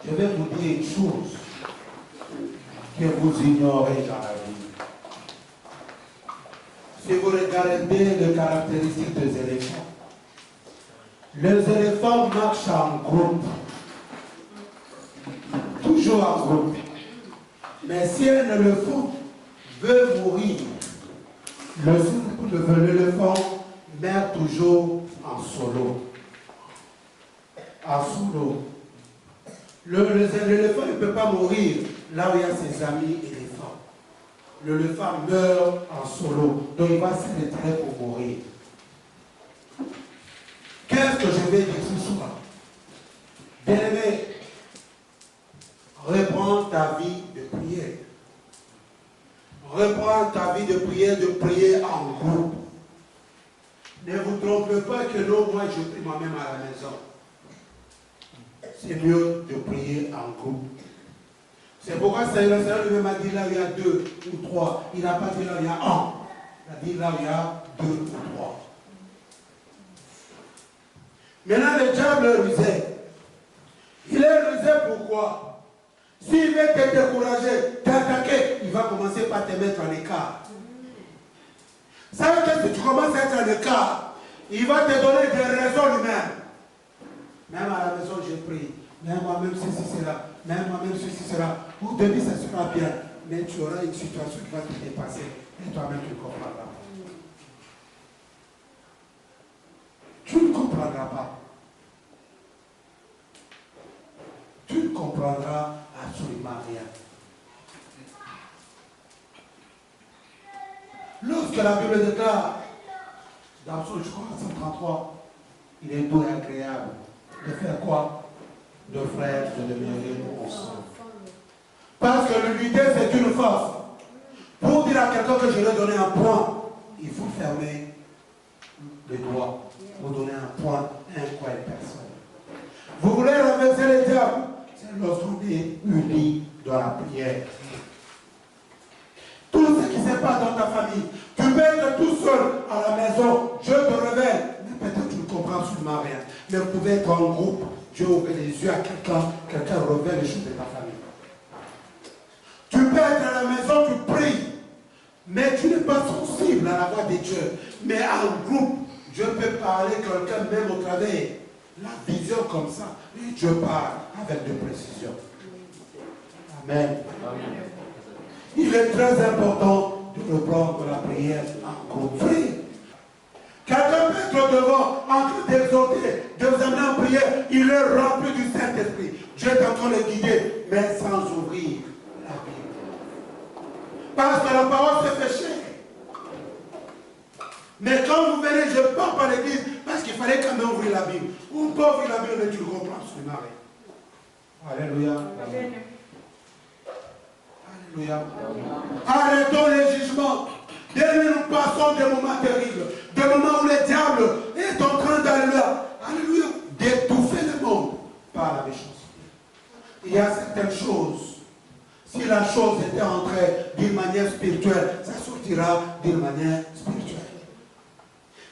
Je vais vous dire une chose que vous ignorez dans la vie. Si vous regardez les caractéristiques des éléphants, les éléphants marchent en groupe. Toujours en groupe. Mais si elles ne le font, veut mourir. L'éléphant meurt toujours en solo. En solo. L'éléphant ne peut pas mourir là où il y a ses amis éléphants. L'éléphant meurt en solo. Donc il va se retirer pour mourir. Qu'est-ce que je vais dire ce soir? Bien-aimé, reprends ta vie de prière. Reprends ta vie de prier en groupe. Ne vous trompez pas que non, moi je prie moi-même à la maison. C'est mieux de prier en groupe. C'est pourquoi le Seigneur lui-même a dit là où il y a 2 ou 3. Il n'a pas dit là où il y a 1. Il a dit là où il y a 2 ou 3. Maintenant le diable est rusé. Il est rusé pourquoi? S'il veut te décourager, t'attaquer, il va commencer par te mettre en écart. Ça veut dire que si tu commences à être en écart, il va te donner des raisons lui-même. Même à la maison, je prie. Même moi-même, ceci sera. Même moi-même, ceci sera. Au début, ça sera bien. Mais tu auras une situation qui va te dépasser. Et toi-même, tu ne comprendras pas. Tu ne comprendras pas. Tu ne comprendras absolument rien. Lorsque la Bible déclare, dans son, je crois, 133, il est doux et agréable de faire quoi? De frères, de demeurer ensemble. Parce que l'unité, c'est une force. Pour dire à quelqu'un que je vais donner un point, il faut fermer les doigts. Pour donner un point à un coin de personne. Vous voulez renverser les diables? C'est lorsqu'on est unis dans la prière. Tout ce qui se passe dans ta famille, tu peux être tout seul à la maison, Dieu te révèle, mais peut-être tu ne comprends absolument rien. Mais vous pouvez être en groupe, Dieu ouvre les yeux à quelqu'un révèle les choses de ta famille. Tu peux être à la maison, tu pries, mais tu n'es pas sensible à la voix de Dieu. Mais en groupe, Dieu peut parler quelqu'un même au travers. La vision comme ça, et Dieu parle avec de précision. Amen. Amen. Il est très important de reprendre la prière en groupe. Quelqu'un peut être devant, en train d'exhorter, de vous amener en prière, il est rempli du Saint-Esprit. Dieu est en train de le guider, mais sans ouvrir la Bible. Parce que la parole se fait chère. Mais quand vous venez, je ne pars pas l'église, parce qu'il fallait quand même ouvrir la Bible. Ou pas ouvrir la Bible, mais tu le comprends absolument rien. Alléluia. Amen. Alléluia. Arrêtons les jugements. Dès nous passons des moments terribles, des moments où le diable est en train alléluia, d'étouffer le monde par la méchanceté. Il y a certaines choses. Si la chose était entrée d'une manière spirituelle, ça sortira d'une manière spirituelle.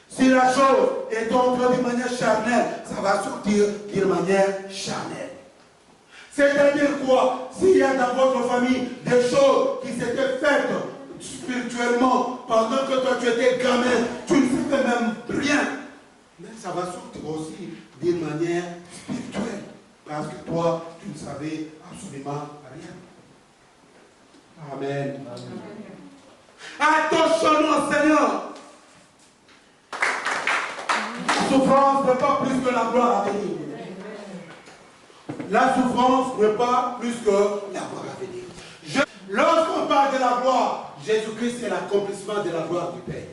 Si la chose est entrée d'une manière charnelle, ça va sortir d'une manière charnelle. C'est-à-dire quoi? S'il y a dans votre famille des choses qui s'étaient faites spirituellement, pendant que toi tu étais gamin, tu ne savais même rien. Mais ça va sortir aussi d'une manière spirituelle. Parce que toi, tu ne savais absolument rien. Amen. Attention, Seigneur. La souffrance n'est pas plus que la gloire à venir. La souffrance n'est pas plus que la gloire à venir. Lorsqu'on parle de la gloire, Jésus-Christ est l'accomplissement de la gloire du Père.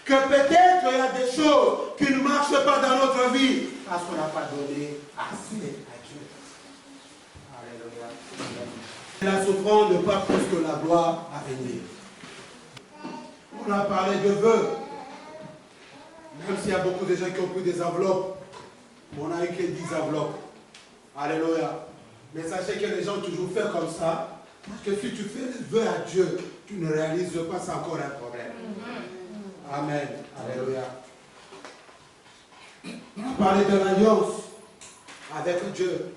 Que peut-être il y a des choses qui ne marchent pas dans notre vie parce qu'on n'a pas donné assez à Dieu. Alléluia. La souffrance n'est pas plus que la gloire à venir. On a parlé de vœux. Même s'il y a beaucoup de gens qui ont pris des enveloppes, on n'a eu que 10 enveloppes. Alléluia. Mais sachez que les gens ont toujours fait comme ça. Parce que si tu fais des vœux à Dieu, tu ne réalises pas, c'est encore un problème. Amen. Alléluia. On a parlé de l'alliance avec Dieu.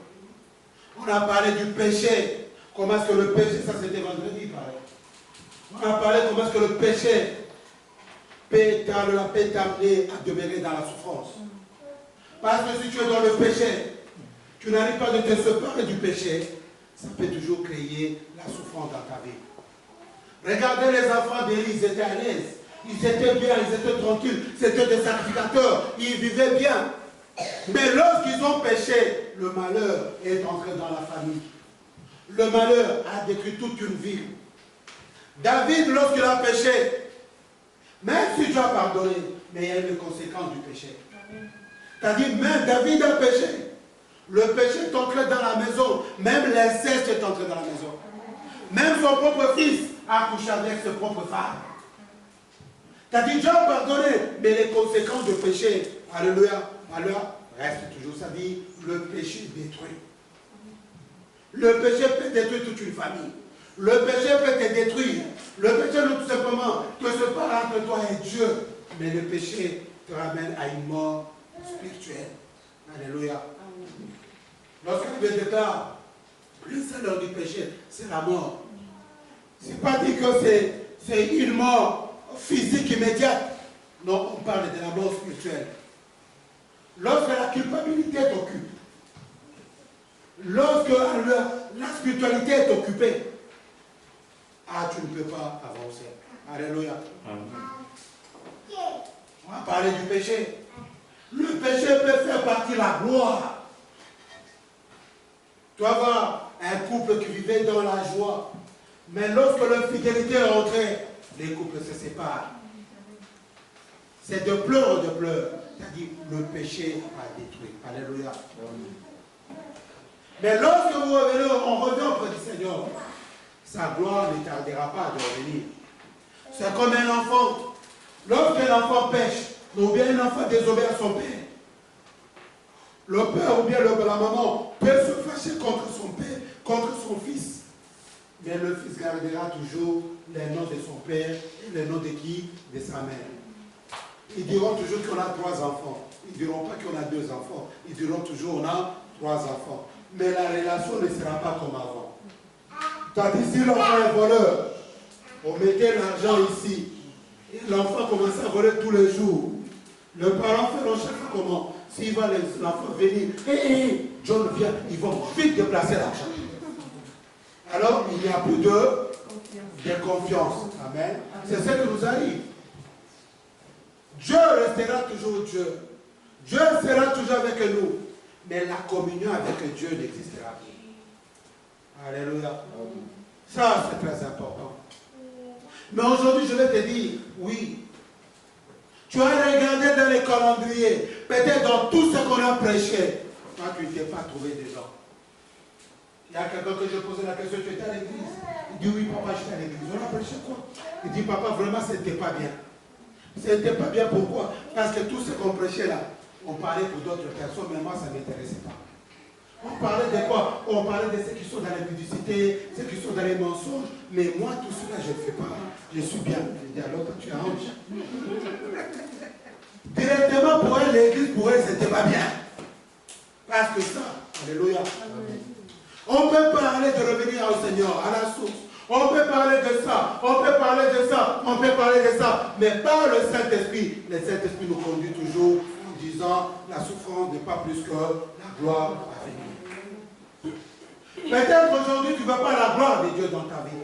On a parlé du péché. Comment est-ce que le péché, ça c'était vendredi, pareil. On a parlé comment est-ce que le péché peut t'amener à demeurer dans la souffrance. Parce que si tu es dans le péché, tu n'arrives pas de te séparer du péché, ça peut toujours créer la souffrance dans ta vie. Regardez les enfants d'Élie, ils étaient à l'aise. Ils étaient bien, ils étaient tranquilles. C'était des sacrificateurs. Ils vivaient bien. Mais lorsqu'ils ont péché, le malheur est entré dans la famille. Le malheur a détruit toute une ville. David, lorsqu'il a péché, même si Dieu a pardonné, mais il y a eu les conséquences du péché. C'est-à-dire, même David a péché. Le péché est entré dans la maison. Même l'inceste est entré dans la maison. Même son propre fils a couché avec sa propre femme. C'est-à-dire, Dieu a pardonné, mais les conséquences du péché, alléluia, alors, reste toujours. Ça dit, le péché détruit. Le péché peut détruire toute une famille. Le péché peut te détruire. Le péché, non tout simplement, te sépare entre toi et Dieu. Mais le péché te ramène à une mort spirituelle. Alléluia. Lorsque Dieu déclare, le salaire du péché, c'est la mort. Ce n'est pas dit que c'est une mort physique immédiate. Non, on parle de la mort spirituelle. Lorsque la culpabilité t'occupe, lorsque la spiritualité est occupée, tu ne peux pas avancer. Alléluia. On va parler du péché. Le péché peut faire partie de la gloire. Tu vas voir un couple qui vivait dans la joie, mais lorsque l'infidélité est entrée, les couples se séparent. C'est de pleurs. C'est-à-dire le péché a détruit. Alléluia. Mais lorsque vous revenez, on revient auprès du Seigneur, sa gloire ne tardera pas de revenir. C'est comme un enfant. Lorsqu'un enfant pêche, ou bien un enfant désobéit à son père, le père ou bien la maman peut se fâcher contre son père, contre son fils. Mais le fils gardera toujours les noms de son père et les noms de qui? De sa mère. Ils diront toujours qu'on a 3 enfants. Ils ne diront pas qu'on a 2 enfants. Ils diront toujours qu'on a 3 enfants. Mais la relation ne sera pas comme avant. C'est-à-dire, si l'enfant est voleur, on mettait l'argent ici. Et l'enfant commence à voler tous les jours. Le parent fait le chaque fois comment? S'il va l'enfant venir, John vient, ils vont vite déplacer l'argent. Alors, il n'y a plus de confiance. Amen. C'est ce qui nous arrive. Dieu restera toujours Dieu. Dieu sera toujours avec nous. Mais la communion avec Dieu n'existera plus. Alléluia. Ça, c'est très important. Mais aujourd'hui, je vais te dire, oui. Tu as regardé dans les calendriers, peut-être dans tout ce qu'on a prêché. Toi, tu ne t'es pas trouvé des gens. Il y a quelqu'un que je posais la question, tu étais à l'église. Il dit, oui, papa, j'étais à l'église. On a prêché quoi? Il dit, papa, vraiment, ce n'était pas bien. Ce n'était pas bien, pourquoi? Parce que tout ce qu'on prêchait là, on parlait pour d'autres personnes, mais moi, ça ne m'intéressait pas. On parlait de quoi? On parlait de ceux qui sont dans la publicité, ceux qui sont dans les mensonges. Mais moi, tout cela, je ne fais pas. Je suis bien. Je dis, alors, tu arranges. Directement, pour elle, l'église, pour elle, ce n'était pas bien. Parce que ça, alléluia. On peut parler de revenir au Seigneur, à la source. On peut parler de ça, on peut parler de ça, on peut parler de ça. Mais par le Saint-Esprit, le Saint-Esprit nous conduit toujours en disant, la souffrance n'est pas plus que la gloire à venir. Peut-être aujourd'hui, tu ne vas pas la gloire de Dieu dans ta vie.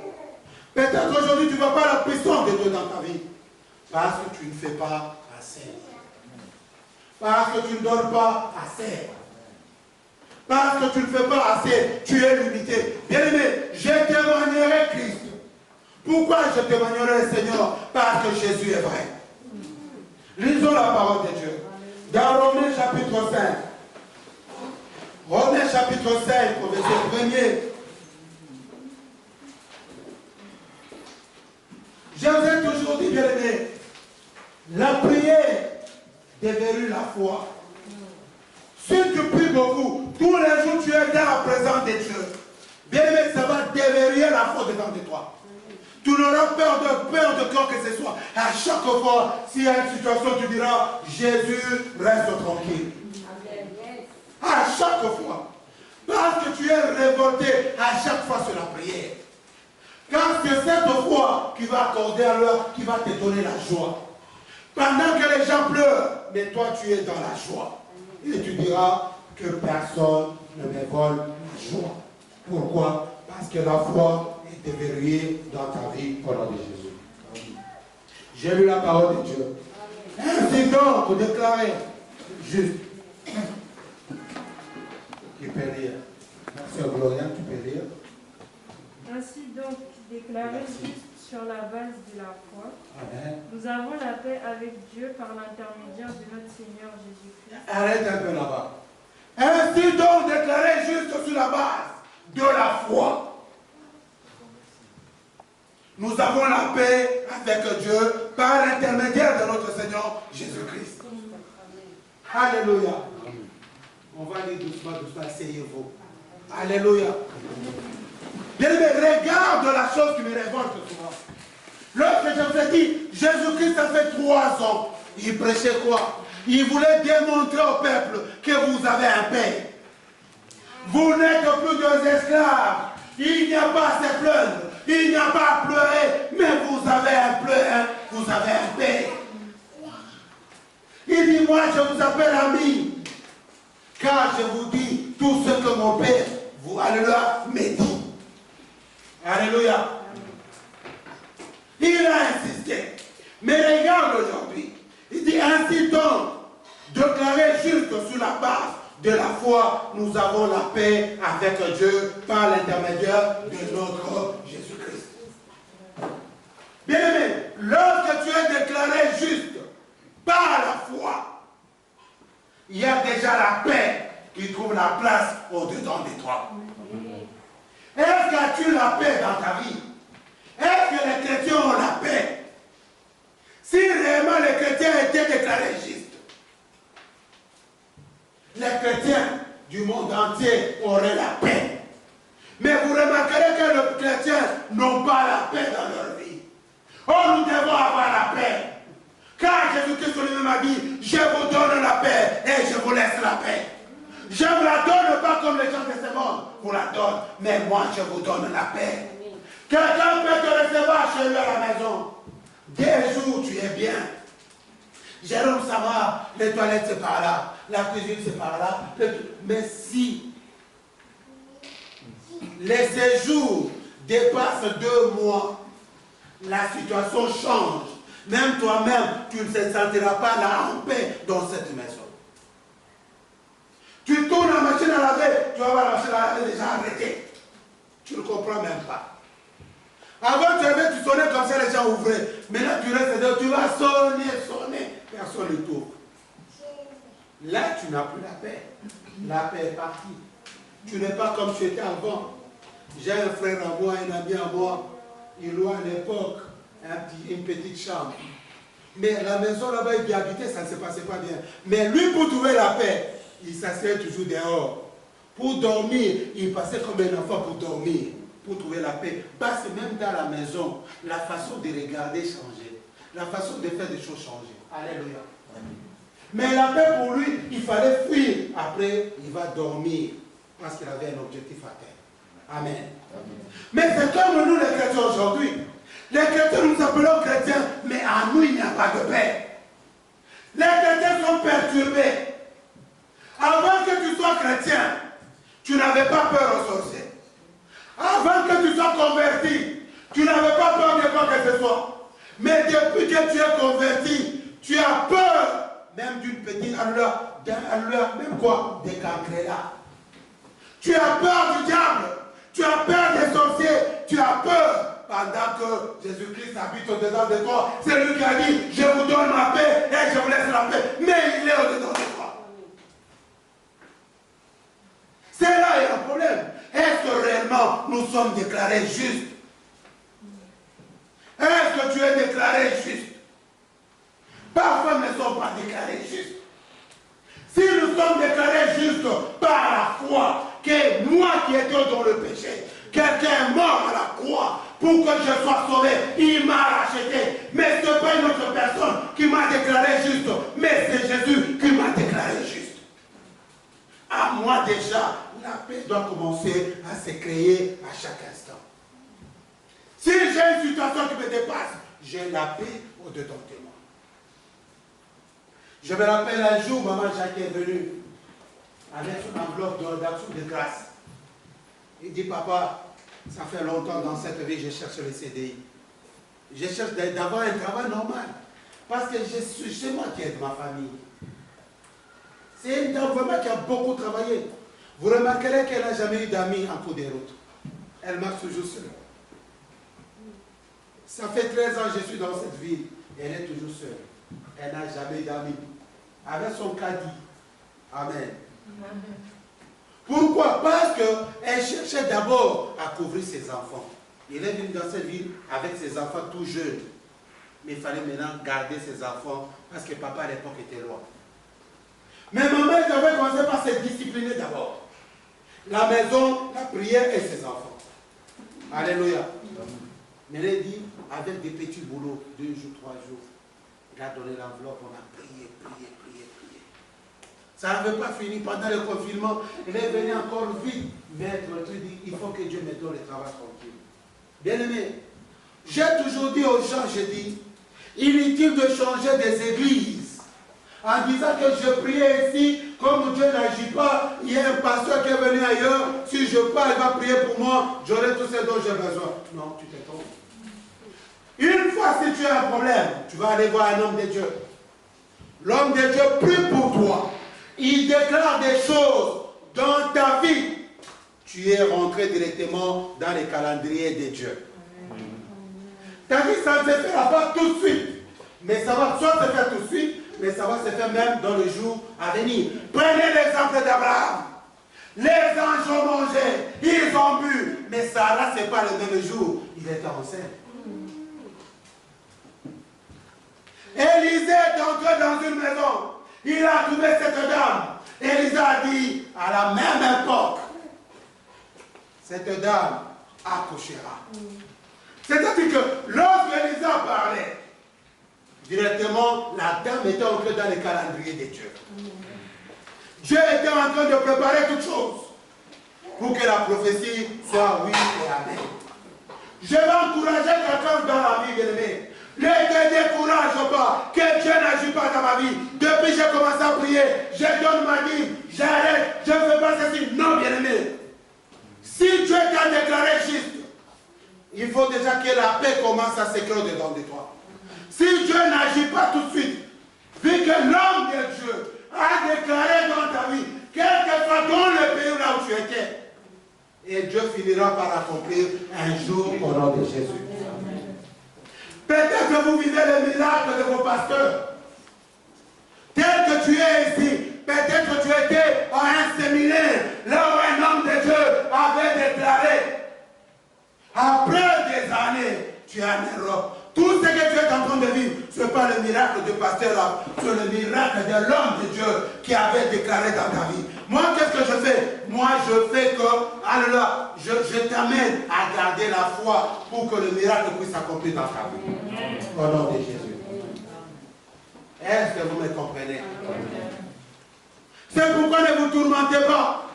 Peut-être aujourd'hui, tu ne vas pas la puissance de Dieu dans ta vie. Parce que tu ne fais pas assez. Parce que tu ne donnes pas assez. Parce que tu ne fais pas assez, tu es limité. Bien-aimé, je témoignerai Christ. Pourquoi je témoignerai le Seigneur? Parce que Jésus est vrai. Lisons la parole de Dieu. Dans Romains chapitre 5. Romains chapitre 5, au verset 1er. Je vous ai toujours dit, bien-aimé, la prière déverrouille la foi. Si tu pries beaucoup, tous les jours tu es dans la présence de Dieu. Bien aimé, ça va déverrouiller la foi devant de toi. Tu n'auras peur de quoi que ce soit. À chaque fois, s'il y a une situation, tu diras, Jésus, reste tranquille. À chaque fois. Parce que tu es révolté à chaque fois sur la prière. Car c'est cette foi qui va accorder à l'heure, qui va te donner la joie. Pendant que les gens pleurent, mais toi tu es dans la joie. Et tu diras que personne ne me vole la joie. Pourquoi? Parce que la foi est déverrouillée dans ta vie au nom de Jésus. J'ai lu la parole de Dieu. Ainsi donc, pour déclarer juste. Tu peux lire. Sœur Gloria, tu peux lire. Ainsi donc, déclaré juste sur la base de la foi, Amen. nous avons la paix avec Dieu par l'intermédiaire de notre Seigneur Jésus-Christ. Arrête un peu là-bas. Ainsi donc, déclaré juste sur la base de la foi. Nous avons la paix avec Dieu par l'intermédiaire de notre Seigneur Jésus-Christ. Alléluia. On va aller doucement, doucement, asseyez-vous. Alléluia. Bien-aimé, regarde la chose qui me révolte souvent. Lorsque je vous ai dit, Jésus-Christ, ça fait 3 ans, il prêchait quoi? Il voulait démontrer au peuple que vous avez un père. Vous n'êtes plus des esclaves. Il n'y a pas à se plaindre. Il n'y a pas à pleurer. Mais vous avez un pleur, vous avez un père. Il dit, moi je vous appelle ami. Car je vous dis tout ce que mon père, vous, alléluia, me dit. Alléluia. Il a insisté. Mais regarde aujourd'hui. Il dit ainsi donc, déclaré juste sur la base de la foi, nous avons la paix avec Dieu par l'intermédiaire de notre Jésus-Christ. Bien-aimé, lorsque tu es déclaré juste par la foi, il y a déjà la paix qui trouve la place au-dedans de toi. Est-ce que tu as la paix dans ta vie? Est-ce que les chrétiens ont la paix? Si réellement les chrétiens étaient déclarés justes, les chrétiens du monde entier auraient la paix. Mais vous remarquerez que les chrétiens n'ont pas la paix dans leur vie. Oh, nous devons avoir la paix. Car Jésus-Christ lui-même a dit, je vous donne la paix et je vous laisse la paix. Je ne vous la donne pas comme les gens de ce monde vous la donnent, mais moi je vous donne la paix. Quelqu'un peut te recevoir chez lui à la maison. 2 jours, tu es bien. Jérôme, ça va, les toilettes c'est par là, la cuisine c'est par là. Mais si les séjours dépassent 2 mois, la situation change. Même toi-même, tu ne te sentiras pas là en paix dans cette maison. Tu tournes la machine à laver, tu vas voir la machine à laver déjà arrêtée. Tu ne comprends même pas. Avant, tu sonnais comme ça, les gens ouvraient. Maintenant, tu restes dedans, tu vas sonner. Personne ne t'ouvre. Là, tu n'as plus la paix. La paix est partie. Tu n'es pas comme tu étais avant. J'ai un frère à moi, un ami à moi. Il loue à l'époque une petite chambre. Mais la maison là-bas, il y habitait, ça ne se passait pas bien. Mais lui, pour trouver la paix, il s'asseyait toujours dehors. Pour dormir, il passait comme un enfant pour dormir. Pour trouver la paix. Parce que même dans la maison, la façon de regarder changeait. La façon de faire des choses changeait. Alléluia. Mais la paix pour lui, il fallait fuir. Après, il va dormir. Parce qu'il avait un objectif à terre. Amen. Mais c'est comme nous les chrétiens aujourd'hui. Les chrétiens, nous appelons chrétiens, mais à nous, il n'y a pas de paix. Les chrétiens sont perturbés. Avant que tu sois chrétien, tu n'avais pas peur aux sorciers. Avant que tu sois converti, tu n'avais pas peur de quoi que ce soit. Mais depuis que tu es converti, tu as peur même d'une petite allure, même quoi, des cancrelats. Tu as peur du diable, tu as peur des sorciers, tu as peur. Pendant que Jésus-Christ habite au-dedans de toi, c'est lui qui a dit, je vous donne ma paix et je vous laisse la paix. Mais il est au-dedans de toi. C'est là il y a un problème. Est-ce que réellement nous sommes déclarés justes? Est-ce que tu es déclaré juste? Parfois nous ne sommes pas déclarés justes. Si nous sommes déclarés justes par la foi, que moi qui étais dans le péché, quelqu'un est mort à la croix pour que je sois sauvé, il m'a racheté. Mais ce n'est pas une autre personne qui m'a déclaré juste, mais c'est Jésus qui m'a déclaré juste. À moi déjà, la paix doit commencer à se créer à chaque instant. Si j'ai une situation qui me dépasse, j'ai la paix au-dedans de moi. Je me rappelle un jour, maman Jacques est venue avec une enveloppe d'action de grâce. Il dit, papa, ça fait longtemps dans cette vie, je cherche le CDI. Je cherche d'avoir un travail normal. Parce que c'est moi qui aide ma famille. C'est une dame vraiment qui a beaucoup travaillé. Vous remarquerez qu'elle n'a jamais eu d'amis en cours de route. Elle marche toujours seule. Ça fait 13 ans que je suis dans cette ville. Elle est toujours seule. Elle n'a jamais d'amis. Avec son caddie. Amen. Pourquoi? Parce qu'elle cherchait d'abord à couvrir ses enfants. Il est venu dans cette ville avec ses enfants tout jeunes. Mais il fallait maintenant garder ses enfants parce que papa à l'époque était loin. Mais maman devait commencer par se discipliner d'abord. La maison, la prière et ses enfants. Alléluia. Mais elle dit, avec des petits boulots, 2 jours, 3 jours, il a donné l'enveloppe, on a prié. Ça n'avait pas fini pendant le confinement. Elle est venue encore vite. Maître, tu dis, il faut que Dieu me donne le travail tranquille. Bien aimé, j'ai toujours dit aux gens, je dis, inutile de changer des églises. En disant que je priais ici, comme Dieu n'agit pas, il y a un pasteur qui est venu ailleurs, si je pars, il va prier pour moi, j'aurai tout ce dont j'ai besoin. Non, tu te trompes. Une fois, si tu as un problème, tu vas aller voir un homme de Dieu. L'homme de Dieu prie pour toi. Il déclare des choses dans ta vie. Tu es rentré directement dans les calendriers de Dieu. Ta vie, ça ne se fera pas tout de suite. Mais ça va soit se faire tout de suite, mais ça va se faire même dans le jour à venir. Prenez l'exemple d'Abraham. Les anges ont mangé, ils ont bu. Mais Sarah, ce n'est pas le même jour. Il était enceinte. Élisée est entré dans une maison. Il a trouvé cette dame. Élisée a dit, à la même époque, cette dame accouchera. C'est-à-dire que lorsque Élisée a parlé, directement, la dame était entrée dans les calendriers de Dieu. Dieu était en train de préparer toutes choses pour que la prophétie soit oui et amen. Je vais encourager quelqu'un dans la vie, bien-aimé. Ne te décourage pas, que Dieu n'agit pas dans ma vie. Depuis que j'ai commencé à prier, je donne ma vie, j'arrête, je ne fais pas ceci. Non, bien-aimé. Si Dieu t'a déclaré juste, il faut déjà que la paix commence à s'écrire dedans de toi. Si Dieu n'agit pas tout de suite, vu que l'homme de Dieu a déclaré dans ta vie, quel que soit dans le pays là où tu étais, et Dieu finira par accomplir un jour au nom de Jésus. Peut-être que vous vivez le miracle de vos pasteurs. Tel que tu es ici, peut-être que tu étais à un séminaire, là où un homme de Dieu avait déclaré. Après des années, tu es en Europe. Tout ce que tu es en train de vivre, ce n'est pas le miracle du pasteur là, c'est le miracle de l'homme de Dieu qui avait déclaré dans ta vie. Moi, qu'est-ce que je fais? Moi, je fais que, alors, je t'amène à garder la foi pour que le miracle puisse s'accomplir dans ta vie. Au nom de Jésus. Est-ce que vous me comprenez? C'est pourquoi ne vous tourmentez pas.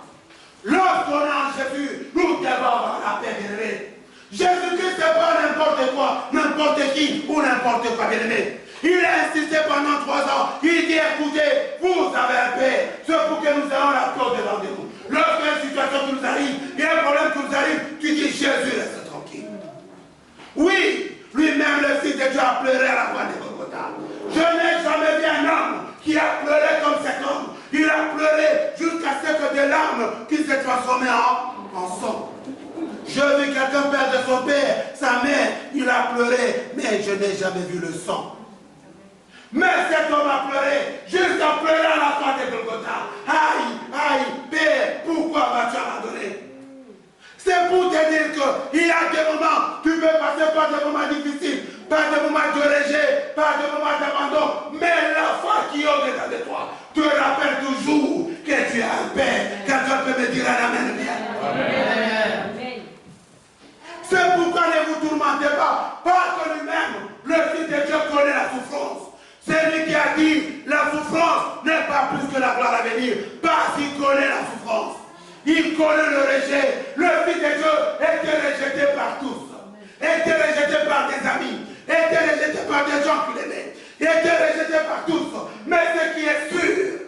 Lorsqu'on est en Jésus, nous devons avoir la paix, bien-aimé. Jésus-Christ, c'est pas n'importe quoi, n'importe qui ou n'importe quoi, bien-aimé. Il a insisté pendant 3 ans. Il dit, écoutez, vous avez un paix. C'est pour que nous ayons la paix devant de nous. Lorsqu'il y a une situation qui nous arrive, il y a un problème qui nous arrive, tu dis, Jésus, reste tranquille. Oui, lui-même, le Fils de Dieu, a pleuré à la croix de Golgotha. Je n'ai jamais vu un homme qui a pleuré comme cet homme. Il a pleuré jusqu'à ce que des larmes qui s'est transformées en sang. Je vis quelqu'un perdre son père, sa mère, il a pleuré, mais je n'ai jamais vu le sang. Mais cet homme a pleuré, jusqu'à pleurer à la croix de Golgotha. Aïe, aïe, Père, pourquoi m'as-tu abandonné? C'est pour te dire qu'il y a des moments, tu peux passer par des moments difficiles, par des moments de rejet, par des moments d'abandon, mais la foi qui est au-dedans de toi te rappelle toujours que tu as un Père. Quelqu'un peut me dire un amen bien. Amen. C'est pourquoi ne vous tourmentez pas, parce que lui-même, le Fils de Dieu connaît la souffrance. C'est lui qui a dit, la souffrance n'est pas plus que la gloire à venir, parce qu'il connaît la souffrance. Il connaît le rejet. Le Fils de Dieu était rejeté par tous. Était rejeté par des amis. Était rejeté par des gens qui l'aimaient. Était rejeté par tous. Mais ce qui est sûr,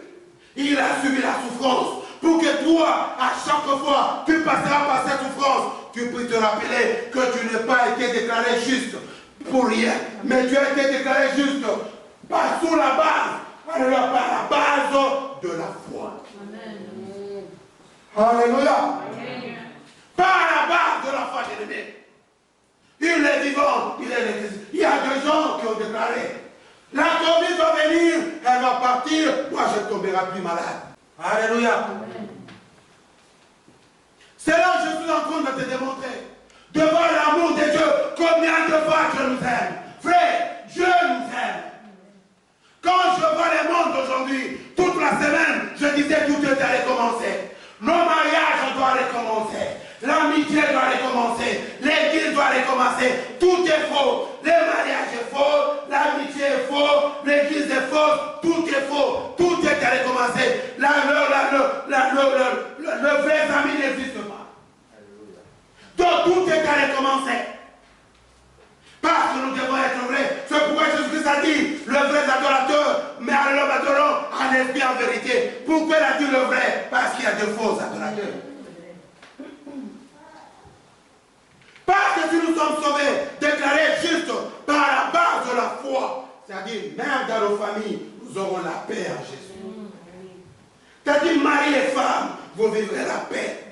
il a subi la souffrance pour que toi, à chaque fois, tu passeras par cette souffrance, tu puisses te rappeler que tu n'as pas été déclaré juste pour rien, mais tu as été déclaré juste par sous la base, alors par la base de la foi. Amen. Alléluia. Amen. Par la base de la foi, bien-aimé. Il est vivant, il est l'église. Il y a des gens qui ont déclaré. La Covid va venir, elle va partir, moi je ne tomberai plus malade. Alléluia. C'est là que je suis en train de te démontrer. Devant l'amour de Dieu, combien de fois Dieu nous aime. Frère, Dieu nous aime. Quand je vois le monde aujourd'hui, toute la semaine, je disais tout est à recommencer. Nos mariages doivent recommencer. L'amitié doit recommencer. L'église doit recommencer. Tout est faux. Le mariage est faux. L'amitié est faux. L'église est fausse. Tout est faux. Tout est à recommencer. Le vrai ami n'existe pas. Donc tout est à recommencer. Parce que nous devons être vrais. C'est pourquoi Jésus-Christ a dit le vrai adorateur, mais alors adorons en esprit en vérité. Pourquoi il a dit le vrai? Parce qu'il y a de faux adorateurs. Parce que si nous sommes sauvés, déclarés justes par la base de la foi, c'est-à-dire même dans nos familles, nous aurons la paix en Jésus. C'est-à-dire mari et femme, vous vivrez la paix.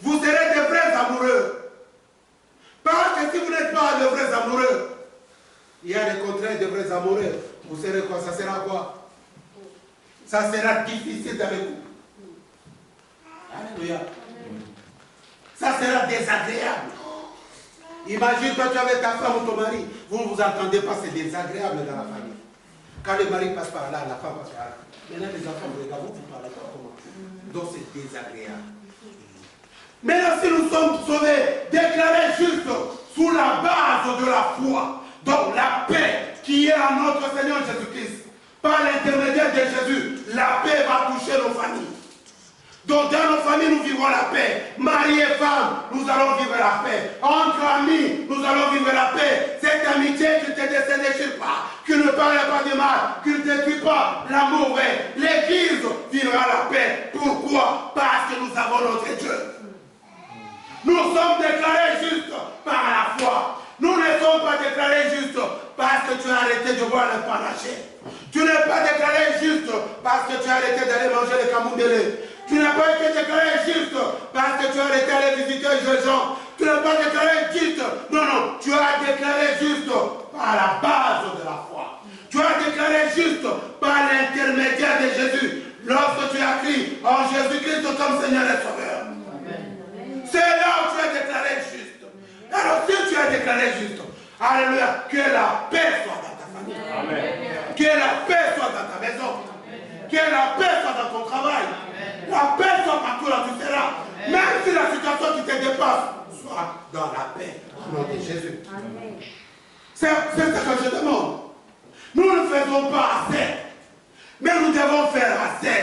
Vous serez des vrais amoureux. Parce que si vous n'êtes pas de vrais amoureux, il y a des contraires de vrais amoureux. Vous serez quoi? Ça sera quoi? Ça sera difficile avec vous. Alléluia. Ça sera désagréable. Imagine toi, tu es avec ta femme ou ton mari. Vous ne vous entendez pas, c'est désagréable dans la famille. Quand le mari passe par là, la femme passe par là. Maintenant, les enfants, vous regardez, vous ne parlez pas comment. Donc c'est désagréable. Maintenant, si nous sommes sauvés, déclarés justes sous la base de la foi, donc la paix qui est en notre Seigneur Jésus-Christ, par l'intermédiaire de Jésus, la paix va toucher nos familles. Donc dans nos familles, nous vivrons la paix. Mari et femme, nous allons vivre la paix. Entre amis, nous allons vivre la paix. Cette amitié qui ne te décède pas, qui ne parle pas de mal, qui ne détruit pas l'amour vrai. L'Église vivra la paix. Pourquoi? Parce que nous avons notre Dieu. Nous sommes déclarés justes par la foi. Nous ne sommes pas déclarés justes parce que tu as arrêté de boire le panaché. Tu n'es pas déclaré juste parce que tu as arrêté d'aller manger le camoumbélé. Tu n'as pas été déclaré juste parce que tu as arrêté d'aller visiter les gens. Tu n'as pas déclaré juste. Non, non. Tu as déclaré juste par la base de la foi. Tu as déclaré juste par l'intermédiaire de Jésus. Lorsque tu as crié en Jésus-Christ comme Seigneur et Sauveur. C'est là où tu es déclaré juste. Alors si tu es déclaré juste, alléluia, que la paix soit dans ta famille. Amen. Que la paix soit dans ta maison. Amen. Que la paix soit dans ton travail. Amen. La paix soit partout là où tu seras. Amen. Même si la situation qui te dépasse, sois dans la paix au nom de Jésus. C'est ce que je demande. Nous ne faisons pas assez, mais nous devons faire assez.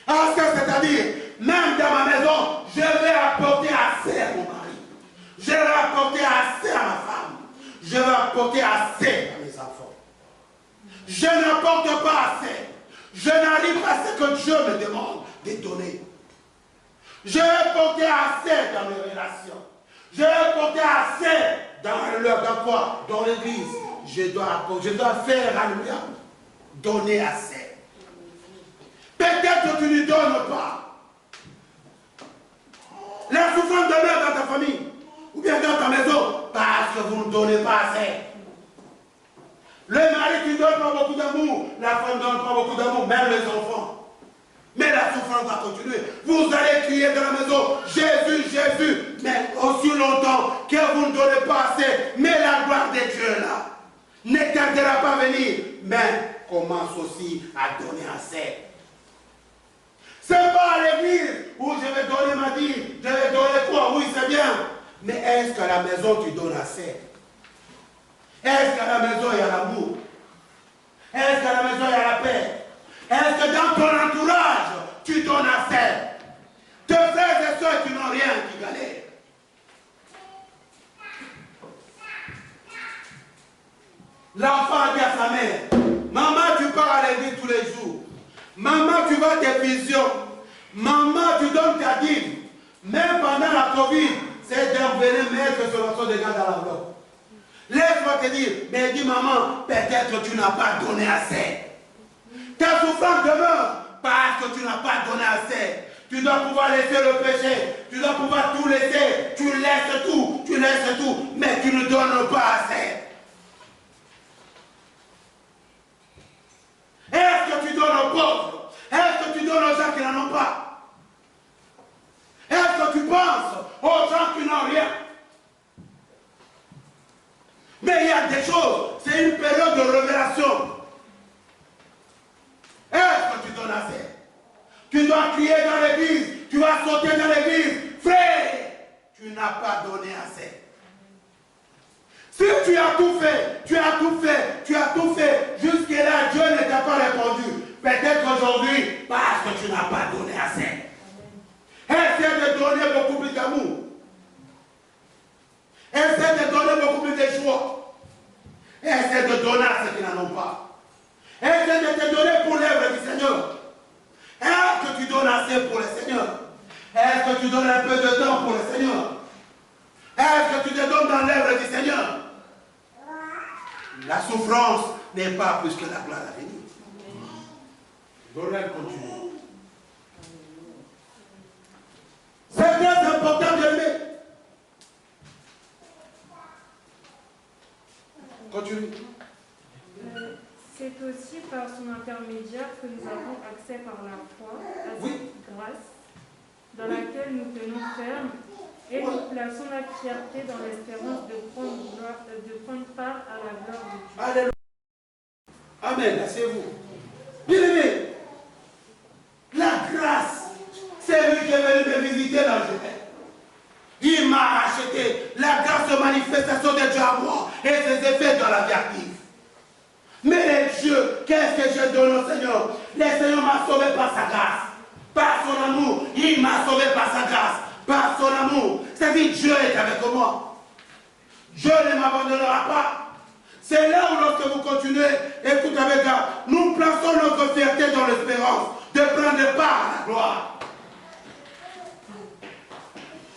Assez, c'est-à-dire, même dans ma maison, je vais apporter assez à mon mari. Je vais apporter assez à ma femme. Je vais apporter assez à mes enfants. Je n'apporte pas assez. Je n'arrive pas à ce que Dieu me demande de donner. Je vais apporter assez dans mes relations. Je vais apporter assez dans quoi? Dans l'église. Je dois faire, alléluia, donner assez. Peut-être que tu ne donnes pas. La souffrance demeure dans ta famille. Ou bien dans ta maison. Parce que vous ne donnez pas assez. Le mari qui ne donne pas beaucoup d'amour. La femme ne donne pas beaucoup d'amour. Même les enfants. Mais la souffrance va continuer. Vous allez crier dans la maison. Jésus, Jésus. Mais aussi longtemps que vous ne donnez pas assez. Mais la gloire de Dieu là ne tardera pas à venir. Mais commence aussi à donner assez. Ce n'est pas à l'église où je vais donner ma dîme, je vais donner quoi? Oui, c'est bien. Mais est-ce qu'à la maison tu donnes assez? Est-ce qu'à la maison il y a l'amour? Est-ce qu'à la maison il y a la paix? Est-ce que dans ton entourage, tu donnes assez? Tes frères et soeurs qui n'ont rien, qui galèrent. L'enfant dit à sa mère, maman, tu pars à l'église tous les jours. Maman, tu vas tes visions. Maman, tu donnes ta dîme. Même pendant la Covid, c'est d'envenir mettre sur la sorte de gars dans la bloc. Laisse-moi te dire, mais dis maman, peut-être que tu n'as pas donné assez. Ta souffrance demeure parce que tu n'as pas donné assez. Tu dois pouvoir laisser le péché, tu dois pouvoir tout laisser, tu laisses tout, mais tu ne donnes pas assez. Est-ce que tu donnes aux pauvres? Est-ce que tu donnes aux gens qui n'en ont pas? Est-ce que tu penses aux gens qui n'ont rien? Mais il y a des choses, c'est une période de révélation. Est-ce que tu donnes assez? Tu dois crier dans l'église, tu vas sauter dans l'église. Frère, tu n'as pas donné assez. Si tu as tout fait, jusque-là, Dieu ne t'a pas répondu. Peut-être qu'aujourd'hui, parce que tu n'as pas donné assez. Essaie de donner beaucoup plus d'amour. Essaie de donner beaucoup plus de joie. Essaie de donner à ceux qui n'en ont pas. Essaie de te donner pour l'œuvre du Seigneur. Est-ce que tu donnes assez pour le Seigneur? Est-ce que tu donnes un peu de temps pour le Seigneur? Est-ce que tu te donnes dans l'œuvre du Seigneur? La souffrance n'est pas plus que la gloire à venir. L'oreille continue. C'est très important de l'aimer. Continue. C'est aussi par son intermédiaire que nous avons accès par la foi à cette grâce dans laquelle nous tenons ferme et nous plaçons notre fierté dans l'espérance de prendre part à la gloire de Dieu. Alléluia. Amen. Asseyez-vous. Bien-aimés, la grâce, c'est lui qui est venu me visiter dans le Genève. Il m'a racheté. La grâce de manifestation de Dieu à moi et ses effets dans la vie active. Mais les dieux, qu'est-ce que je donne au Seigneur? Le Seigneur m'a sauvé par sa grâce, par son amour. Il m'a sauvé par sa grâce, par son amour. C'est-à-dire Dieu est avec moi. Dieu ne m'abandonnera pas. C'est là où lorsque vous continuez, écoute avec moi, nous plaçons notre fierté dans l'espérance de prendre part à la gloire.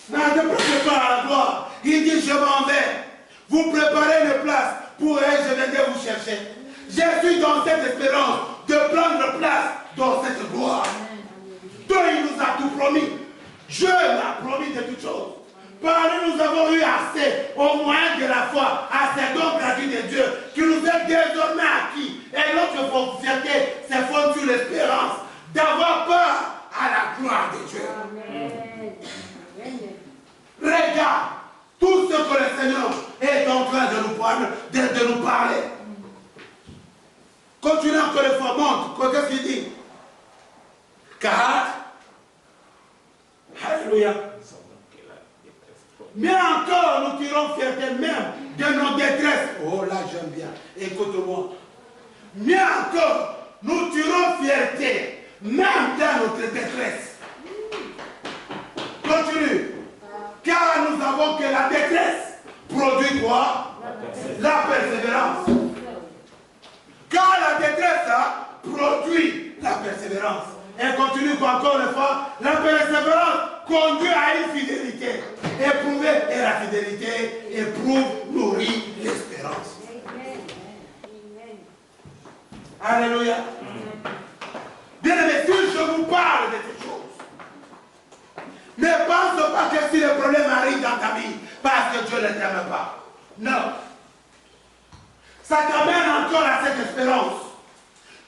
Non, de prendre part à la gloire. Il dit, je m'en vais. Vous préparez une place pour elle, je viendrai vous chercher. Je suis dans cette espérance de prendre place dans cette gloire. Donc il nous a tout promis. Dieu m'a promis de toutes choses. Par nous, nous avons eu assez, au moyen de la foi, à ces dons gratuits de Dieu, qui nous est désormais acquis. Et notre fierté, c'est fondé sur l'espérance d'avoir part à la gloire de Dieu. Amen. Regarde tout ce que le Seigneur est en train de nous parler. Continue encore une fois, montre. Qu'est-ce qu'il dit? Car, alléluia. Mais encore, nous tirons fierté même de nos détresses. Oh là, j'aime bien. Écoute-moi. Mais encore, nous tirons fierté même dans notre détresse. Continue. Car nous avons que la détresse produit quoi? La persévérance. Car la détresse produit la persévérance. Et continue encore une fois, la persévérance conduit à une fidélité. Éprouver et la fidélité éprouve, nourrit l'espérance. Alléluia. Bien-aimés, si je vous parle de ces choses, ne pense pas que si le problème arrive dans ta vie, parce que Dieu ne t'aime pas. Non. Ça t'amène encore à cette espérance.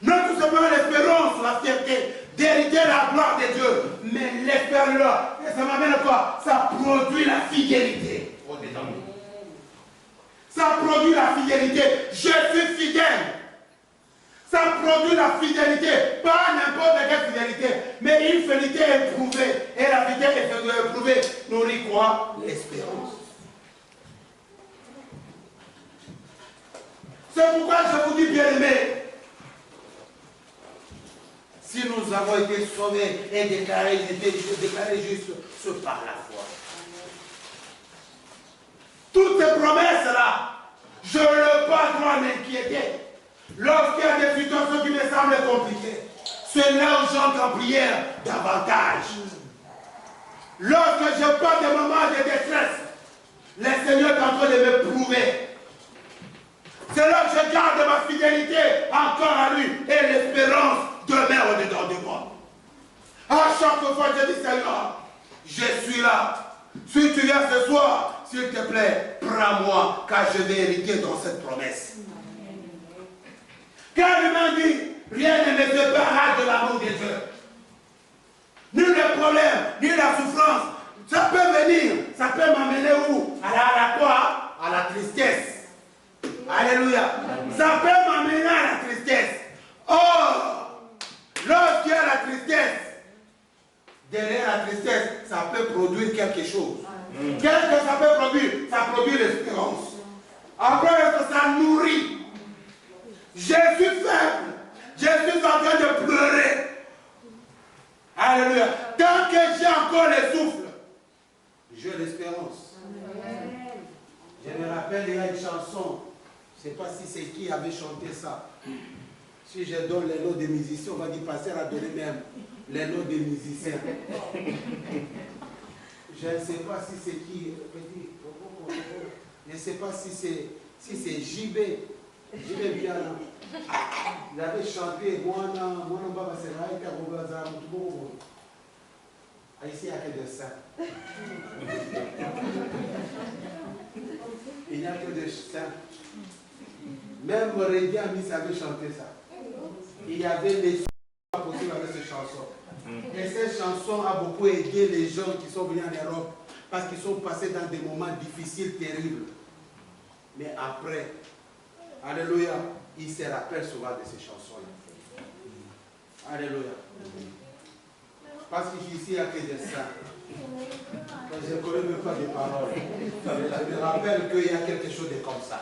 Non tout simplement l'espérance, la fierté, d'hériter la gloire de Dieu. Mais l'espérance, ça m'amène à quoi? Ça produit la fidélité. Ça produit la fidélité. Je suis fidèle. Ça produit la fidélité. Pas n'importe quelle fidélité, mais une fidélité éprouvée. Et la fidélité éprouvée nourrit quoi? L'espérance. C'est pourquoi je vous dis, bien-aimés, Si nous avons été sauvés et déclarés justes, c'est par la foi. Toutes ces promesses-là, je ne pas trop m'inquiéter. Lorsqu'il y a des situations qui me semblent compliquées, c'est là où j'entre en prière davantage. Lorsque je passe des moments de détresse, le Seigneur est en train de me prouver. C'est là que je garde ma fidélité encore à lui et l'espérance demeure au-dedans de moi. À chaque fois, je dis Seigneur, je suis là. Si tu viens ce soir, s'il te plaît, prends-moi, car je vais hériter dans cette promesse. Car il m'a dit, rien ne me séparera de l'amour de Dieu. Ni le problème, ni la souffrance. Ça peut venir, ça peut m'amener où? À la quoi? À la tristesse. Alléluia. Ça peut m'amener à la tristesse. Or, lorsqu'il y a la tristesse, derrière la tristesse, ça peut produire quelque chose. Qu'est-ce que ça peut produire? Ça produit l'espérance. Après, est-ce que ça nourrit? Je suis faible. Je suis en train de pleurer. Alléluia. Tant que j'ai encore le souffle, j'ai l'espérance. Je me rappelle, il y a une chanson. Je ne sais pas si c'est qui avait chanté ça. Si je donne les noms des musiciens, on va dire pasteur a donné même les noms des musiciens. Je ne sais pas si c'est qui. Je ne sais pas si c'est JB. JB Biana. Il avait chanté ici, il n'y a que de ça. Il n'y a que de ça. Même Reggae Amis avait chanté ça. Il y avait les pas possibles avec ces chansons. Et cette chanson a beaucoup aidé les gens qui sont venus en Europe parce qu'ils sont passés dans des moments difficiles, terribles. Mais après, alléluia, ils se rappellent souvent de ces chansons-là. Alléluia. Parce qu'ici, il n'y a que de ça. Je ne connais même pas des paroles. Je me rappelle qu'il y a quelque chose de comme ça.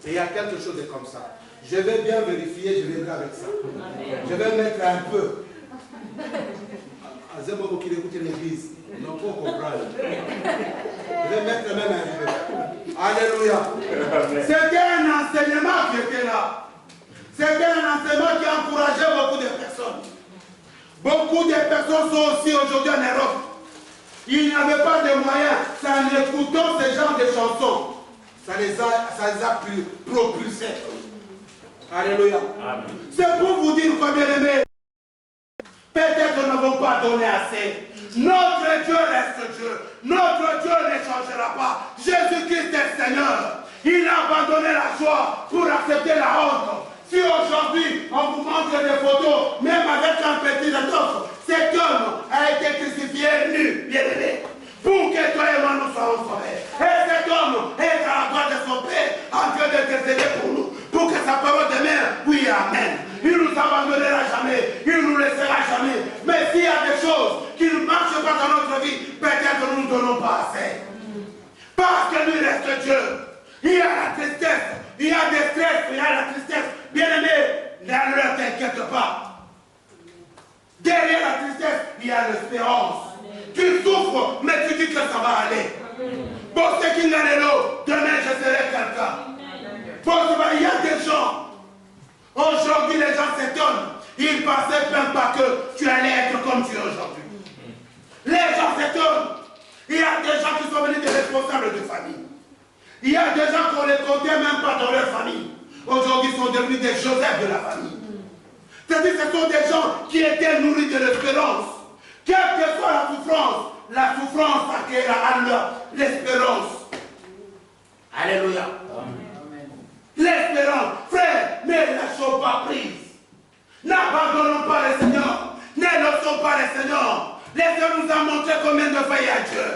Il y a quelque chose de comme ça. Je vais bien vérifier, je viendrai avec ça. Je vais mettre un peu. C'est moi qui écoute l'église. Non, pour comprendre. Je vais mettre même un peu. Alléluia. C'était un enseignement qui était là. C'était un enseignement qui a encouragé beaucoup de personnes. Beaucoup de personnes sont aussi aujourd'hui en Europe. Ils n'avaient pas de moyens. C'est en écoutant ce genre de chansons. Ça les a propulsés. Alléluia. C'est pour vous dire, bien aimé, peut-être nous n'avons pas donné assez. Notre Dieu reste Dieu. Notre Dieu ne changera pas. Jésus-Christ est Seigneur. Il a abandonné la joie pour accepter la honte. Si aujourd'hui on vous montre des photos, même avec un petit étoffe, cet homme a été crucifié nu, bien aimé, pour que toi et moi nous soyons sauvés. Et cet homme est à la droite de son Père en train de décéder pour nous, pour que sa parole demeure, oui, amen. Il ne nous abandonnera jamais, il ne nous laissera jamais. Mais s'il y a des choses qui ne marchent pas dans notre vie, peut-être nous ne donnons pas assez. Parce que lui reste Dieu. Il y a la tristesse, il y a des stress, il y a la tristesse. Bien-aimé, ne t'inquiète pas. Derrière la tristesse, il y a l'espérance. Tu souffres, mais tu dis que ça va aller. Pour ceux qui n'ont l'eau, demain je serai quelqu'un. Il y a des gens. Aujourd'hui, les gens s'étonnent. Ils pensaient même pas que tu allais être comme tu es aujourd'hui. Les gens s'étonnent. Il y a des gens qui sont venus des responsables de famille. Il y a des gens qu'on ne les comptait même pas dans leur famille. Aujourd'hui, ils sont devenus des Joseph de la famille. C'est-à-dire que ce sont des gens qui étaient nourris de l'espérance. Quelle que soit la souffrance accueillera l'espérance. Alléluia. L'espérance. Frère, ne lâchons pas prise. N'abandonnons pas le Seigneur. Ne laissons pas le Seigneur. Le Seigneur nous a montré combien de fois il y a Dieu.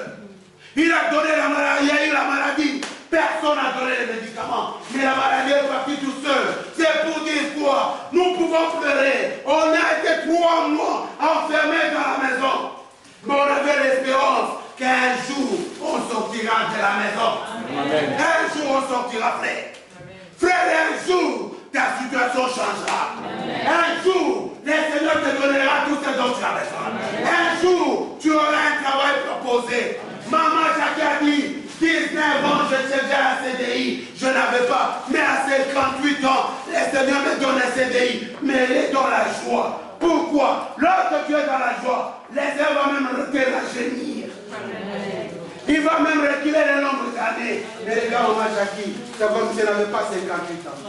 Il a donné la maladie, il y a eu la maladie. Personne n'a donné les médicaments. Mais la maladie est partie tout seul. C'est pour dire quoi? Nous pouvons pleurer. On a été 3 mois enfermés dans la maison. Mais on avait l'espérance qu'un jour, on sortira de la maison. Amen. Un jour, on sortira, frère. Amen. Frère, un jour, ta situation changera. Amen. Un jour, le Seigneur te donnera tout ce dont tu as besoin. Un jour, tu auras un travail proposé. Maman Jacques a dit, 19 ans, je cherchais un CDI, je n'avais pas. Mais à 58 ans, le Seigneur me donne un CDI, mais il est dans la joie. Pourquoi? Lorsque tu es dans la joie, les Seigneur va même te rajeunir. Il va même reculer le nombre d'années. Mais les gars, maman Jackie, c'est comme si elle n'avait pas 58 ans.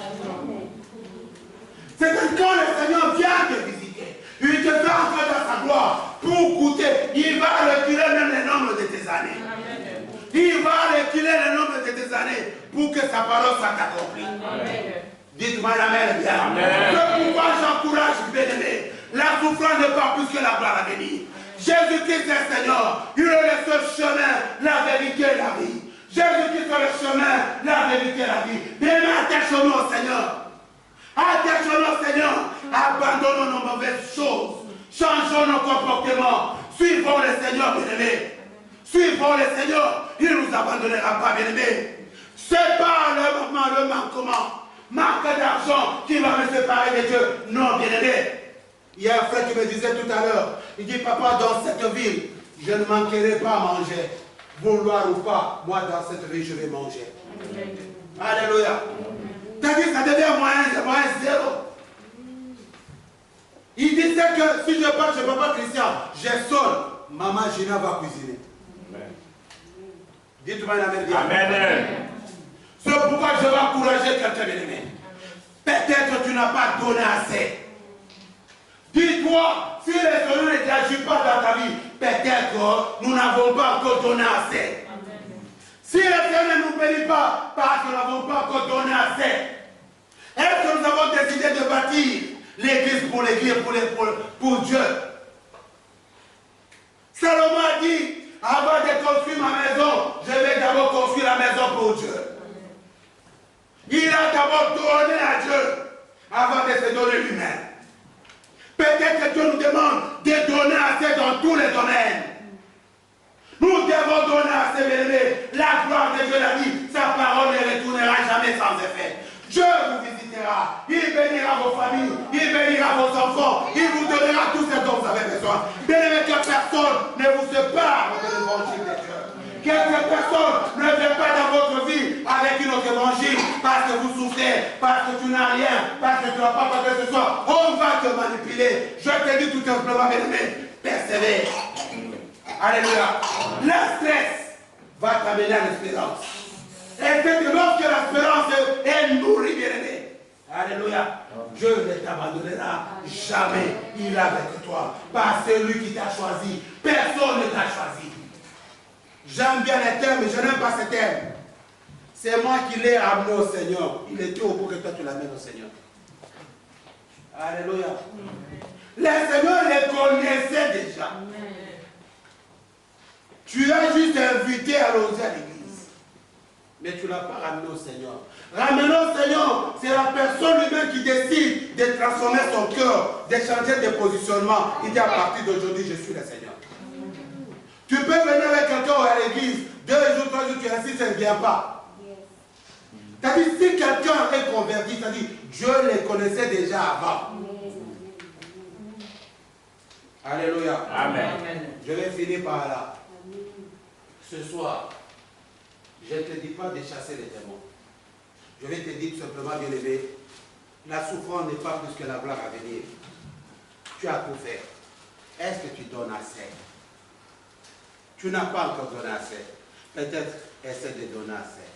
C'est que quand le Seigneur vient te visiter, il te fait entrer dans sa gloire pour goûter. Il va reculer même le nombre de tes années. Il va reculer le nombre de tes années pour que sa parole soit accomplie. Dites-moi la mère bien. C'est pourquoi j'encourage, bien-aimé. La souffrance n'est pas plus que la gloire à venir. Jésus-Christ est Seigneur. Il est le seul chemin, la vérité et la vie. Jésus-Christ est le chemin, la vérité et la vie. Bien-aimé, attachons-nous au Seigneur. Attachons-nous au Seigneur. Abandonnons nos mauvaises choses. Changeons nos comportements. Suivons le Seigneur, bien-aimé. Suivons le Seigneur. Il ne nous abandonnera pas, bien-aimé. C'est pas le manquement, manque d'argent qui va me séparer de Dieu. Non, bien-aimé. Il y a un frère qui me disait tout à l'heure, il dit, papa, dans cette ville, je ne manquerai pas à manger. Vouloir ou pas, moi, dans cette ville, je vais manger. Alléluia. C'est-à-dire, ça devient moyen zéro. Il disait que si je pars chez papa Christian, j'ai seul, maman Gina va cuisiner. Dites-moi la vérité. Amen. C'est pourquoi je vais encourager quelqu'un bien-aimé. Peut-être que tu n'as pas donné assez. Dis-toi, si le Seigneur ne t'agit pas dans ta vie, peut-être que nous n'avons pas encore donné assez. Si le Seigneur ne nous bénit pas, parce que nous n'avons pas encore donné assez. Est-ce que nous avons décidé de bâtir l'église pour Dieu? Salomon a dit, avant de construire ma maison, je vais d'abord construire la maison pour Dieu. Il a d'abord donné à Dieu avant de se donner lui-même. Peut-être que Dieu nous demande de donner assez dans tous les domaines. Nous devons donner assez, bien-aimés. La gloire de Dieu l'a dit, sa parole ne retournera jamais sans effet. Dieu vous visitera, il bénira vos familles, il bénira vos enfants, il vous donnera tout ce dont vous avez besoin. Bien-aimés, que personne ne vous sépare de l'évangile de Dieu. Que personne ne vient pas dans votre vie avec une autre évangile parce que vous souffrez, parce que tu n'as rien, parce que tu n'as pas quoi que ce soit. On va te manipuler. Je te dis tout simplement, bien-aimé, persévère. Alléluia. Le stress va t'amener à l'espérance. Et c'est lorsque l'espérance est nourrie, bien-aimé. Alléluia. Dieu ne t'abandonnera jamais. Il est avec toi. Par celui qui t'a choisi. Personne ne t'a choisi. J'aime bien les termes, mais je n'aime pas ces termes. C'est moi qui l'ai amené au Seigneur. Il était au bout que toi tu l'amènes au Seigneur. Alléluia. Le Seigneur les connaissait déjà. Tu as juste invité à l'oser à l'église. Mais tu ne l'as pas ramené au Seigneur. Ramener au Seigneur, c'est la personne lui-même qui décide de transformer son cœur, de changer de positionnement. Il dit à partir d'aujourd'hui, je suis le Seigneur. Tu peux venir avec quelqu'un à l'église, 2 jours, 3 jours, tu insistes, ça ne vient pas. C'est-à-dire, si quelqu'un est converti, c'est-à-dire, Dieu les connaissait déjà avant. Alléluia. Amen. Je vais finir par là. Ce soir, je ne te dis pas de chasser les démons. Je vais te dire tout simplement, bien-aimé, la souffrance n'est pas plus que la gloire à venir. Tu as tout fait. Est-ce que tu donnes assez? Tu n'as pas encore donné assez. Peut-être essaie de donner assez.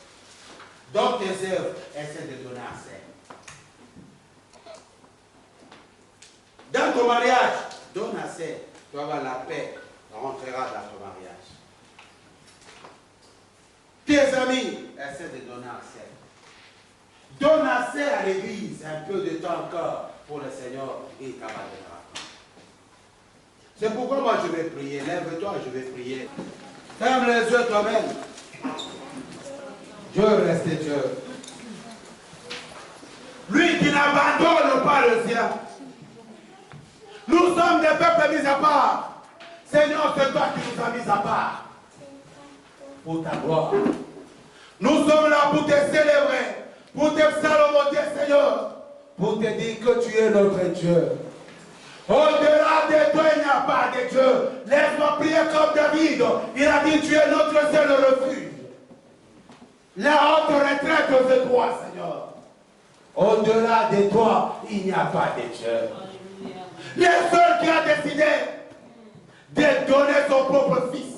Dans tes œuvres, essaie de donner assez. Dans ton mariage, donne assez. Tu vas avoir la paix, rentrera dans ton mariage. Tes amis, essaie de donner assez. Donne assez à l'église, un peu de temps encore pour le Seigneur et ta t'abandonnera. C'est pourquoi moi je vais prier. Lève-toi, je vais prier. Ferme les yeux toi-même. Dieu reste Dieu. Lui qui n'abandonne pas le sien. Nous sommes des peuples mis à part. Seigneur, c'est toi qui nous as mis à part. Pour ta gloire. Nous sommes là pour te célébrer. Pour te psalmodier, Seigneur. pour te dire que tu es notre Dieu. Au-delà de toi, il n'y a pas de Dieu. Laisse-moi prier comme David. Il a dit, tu es notre seul refuge. La haute retraite de toi, Seigneur. Au-delà de toi, il n'y a pas de Dieu. Le seul qui a décidé de donner son propre fils.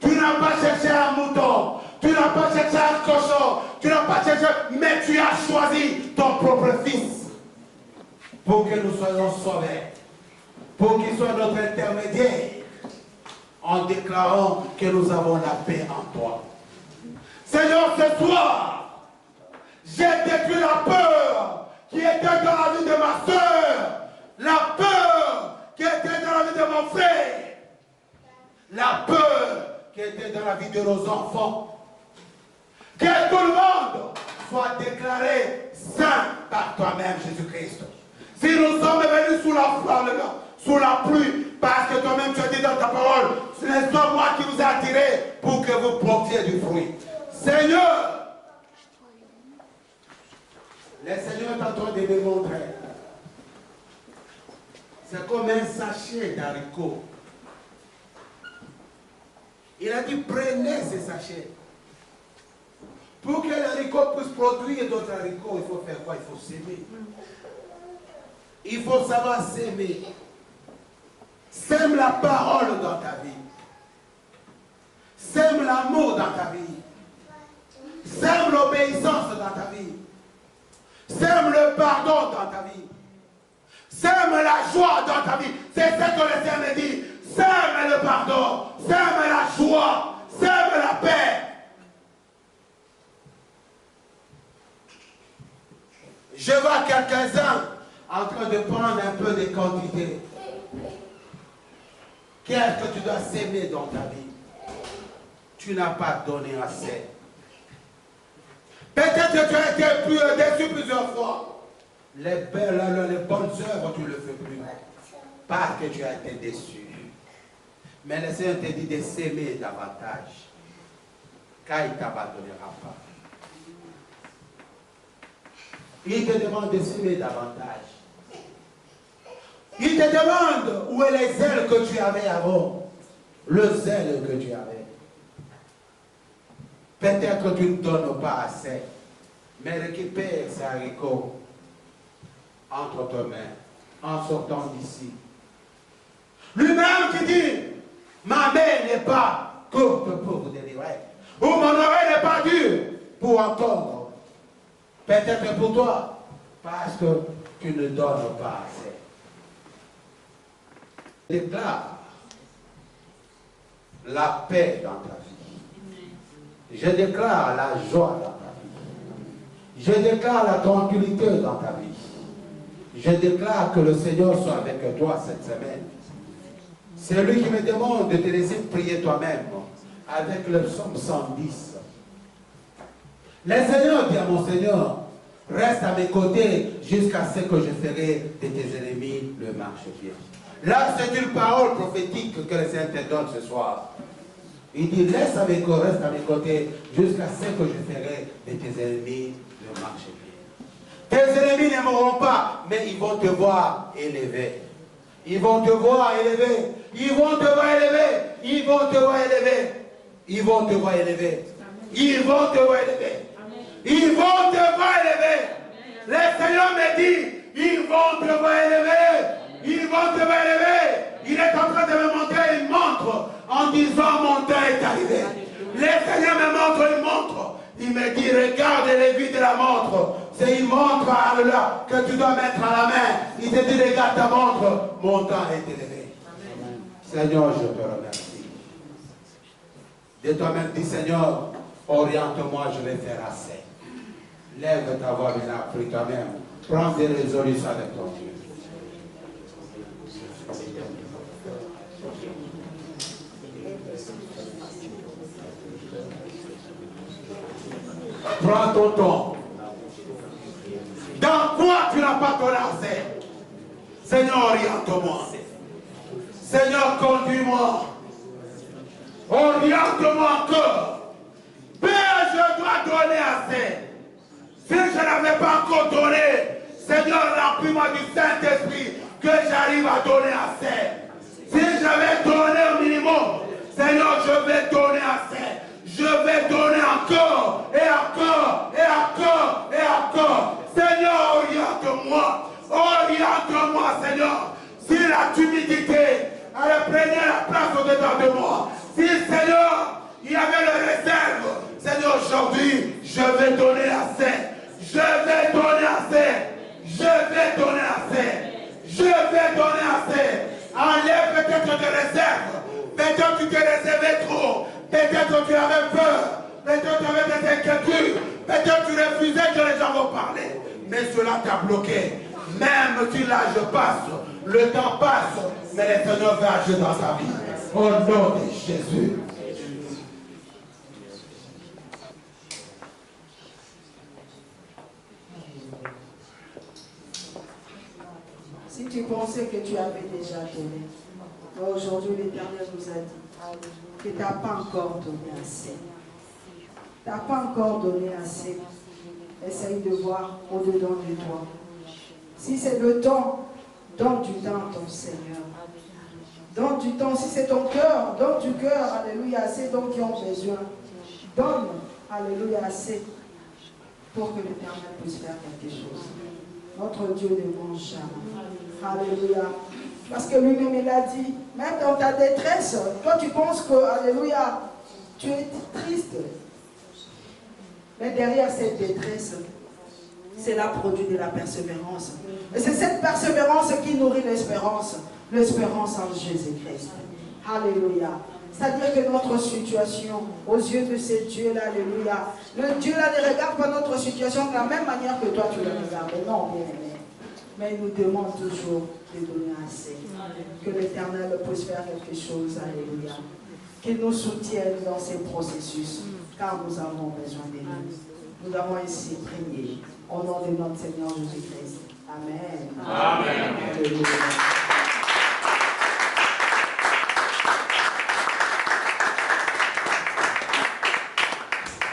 Tu n'as pas cherché un mouton, tu n'as pas cherché un cochon, tu n'as pas cherché, mais tu as choisi ton propre fils pour que nous soyons sauvés, pour qu'il soit notre intermédiaire, en déclarant que nous avons la paix en toi. Seigneur, ce soir, j'ai détruit la peur qui était dans la vie de ma soeur, la peur qui était dans la vie de mon frère, la peur qui était dans la vie de nos enfants. Que tout le monde soit déclaré saint par toi-même, Jésus-Christ. Si nous sommes venus sous la flamme, sous la pluie, parce que toi-même tu as dit dans ta parole, ce n'est pas moi qui vous ai attiré pour que vous portiez du fruit. Seigneur, le Seigneur est en train de me montrer. C'est comme un sachet d'haricots. Il a dit, prenez ces sachets. Pour que l'haricot puisse produire d'autres haricots, il faut faire quoi? Il faut s'aimer. Il faut savoir s'aimer. Sème la parole dans ta vie. Sème l'amour dans ta vie. Sème l'obéissance dans ta vie. Sème le pardon dans ta vie. Sème la joie dans ta vie. C'est ce que le Seigneur me dit. Sème le pardon. Sème la joie. Sème la paix. Je vois quelques-uns en train de prendre un peu de quantité. Qu'est-ce que tu dois s'aimer dans ta vie? Tu n'as pas donné assez. Peut-être que tu as été déçu plusieurs fois. Les bonnes œuvres, tu ne le fais plus. Parce que tu as été déçu. Mais le Seigneur te dit de s'aimer davantage. Car il ne t'abandonnera pas. Il te demande de s'aimer davantage. Il te demande où est les zèles que tu avais avant. Le zèle que tu avais. Peut-être que tu ne donnes pas assez. Mais récupère ces haricots entre tes mains en sortant d'ici. Lui-même qui dit, ma main n'est pas courte pour vous délivrer. Ou mon oreille n'est pas dure pour entendre. Peut-être pour toi, parce que tu ne donnes pas assez. Déclare la paix dans ta vie. Je déclare la joie dans ta vie. Je déclare la tranquillité dans ta vie. Je déclare que le Seigneur soit avec toi cette semaine. C'est lui qui me demande de te laisser prier toi-même avec le psaume 110. Le Seigneur dit à mon Seigneur, reste à mes côtés jusqu'à ce que je ferai de tes ennemis le marchepied. Là, c'est une parole prophétique que le Seigneur te donne ce soir. Il dit, reste à mes côtés jusqu'à ce que je ferai de tes ennemis le marchepied. Tes ennemis ne mourront pas, mais ils vont te voir élevé. Ils vont te voir élevé. Ils vont te voir élevé. Ils vont te voir élevé. Ils vont te voir élevé. Ils vont te voir élevé. Ils vont te voir élevé. Le Seigneur me dit, ils vont te voir élevé. Ils vont te voir élevé. Il est en train de me montrer une montre en disant mon temps est arrivé. Le Seigneur me montre une montre. Il me dit, regarde l'aiguille de la montre. C'est une montre là que tu dois mettre à la main. Il te dit, regarde ta montre. Mon temps est élevé. Amen. Seigneur, je te remercie. De toi-même, dis, Seigneur, oriente-moi, je vais faire assez. Lève ta voix maintenant, prie toi-même. Prends des résolutions avec ton Dieu. Prends ton temps. Dans quoi tu n'as pas ton accès? Seigneur, oriente-moi. Seigneur, conduis-moi. Oriente-moi encore. Père, je dois donner assez. Si je n'avais pas encore donné, Remplis-moi du Saint-Esprit, que j'arrive à donner assez. Si j'avais donné au minimum, Seigneur, je vais donner assez. Je vais donner encore, et encore, et encore, et encore. Seigneur, oriente-moi. Oriente-moi, Seigneur. Si la timidité, elle prenait la place au-dedans de moi. Si, Seigneur, il y avait le réserve. Seigneur, aujourd'hui, je vais donner assez. Je vais donner assez. Je vais donner assez. Je vais donner assez. Enlève peut-être des réserves. Peut-être tu t'es réservé trop. Peut-être tu avais peur. Peut-être tu avais des inquiétudes. Peut-être tu refusais que les gens vont parler. Mais cela t'a bloqué. Même si l'âge passe, le temps passe, mais le Seigneur va agir dans ta vie. Au nom de Jésus. Si tu pensais que tu avais déjà donné, aujourd'hui l'Éternel nous a dit que tu n'as pas encore donné assez. Tu n'as pas encore donné assez. Essaye de voir au-dedans de toi. Si c'est le temps, donne du temps à ton Seigneur. Donne du temps. Si c'est ton cœur, donne du cœur. Alléluia, assez dont qui ont besoin. Donne, alléluia, assez pour que l'Éternel puisse faire quelque chose. Notre Dieu ne mange jamais. Alléluia. Parce que lui-même, il a dit, même dans ta détresse, toi tu penses que, alléluia, tu es triste. Mais derrière cette détresse, c'est là produit de la persévérance. Et c'est cette persévérance qui nourrit l'espérance. L'espérance en Jésus-Christ. Alléluia. C'est-à-dire que notre situation, aux yeux de ce Dieu-là, alléluia, le Dieu-là ne regarde pas notre situation de la même manière que toi tu le regardes. Non, bien aimé. Mais il nous demande toujours de donner assez. Que l'Éternel puisse faire quelque chose. Alléluia. Qu'il nous soutienne dans ces processus. Car nous avons besoin de lui. Nous avons ici prié. Au nom de notre Seigneur Jésus-Christ. Amen. Amen. Alléluia.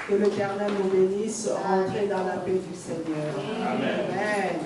Que l'Éternel nous bénisse. Entrez dans la paix du Seigneur. Amen. Amen.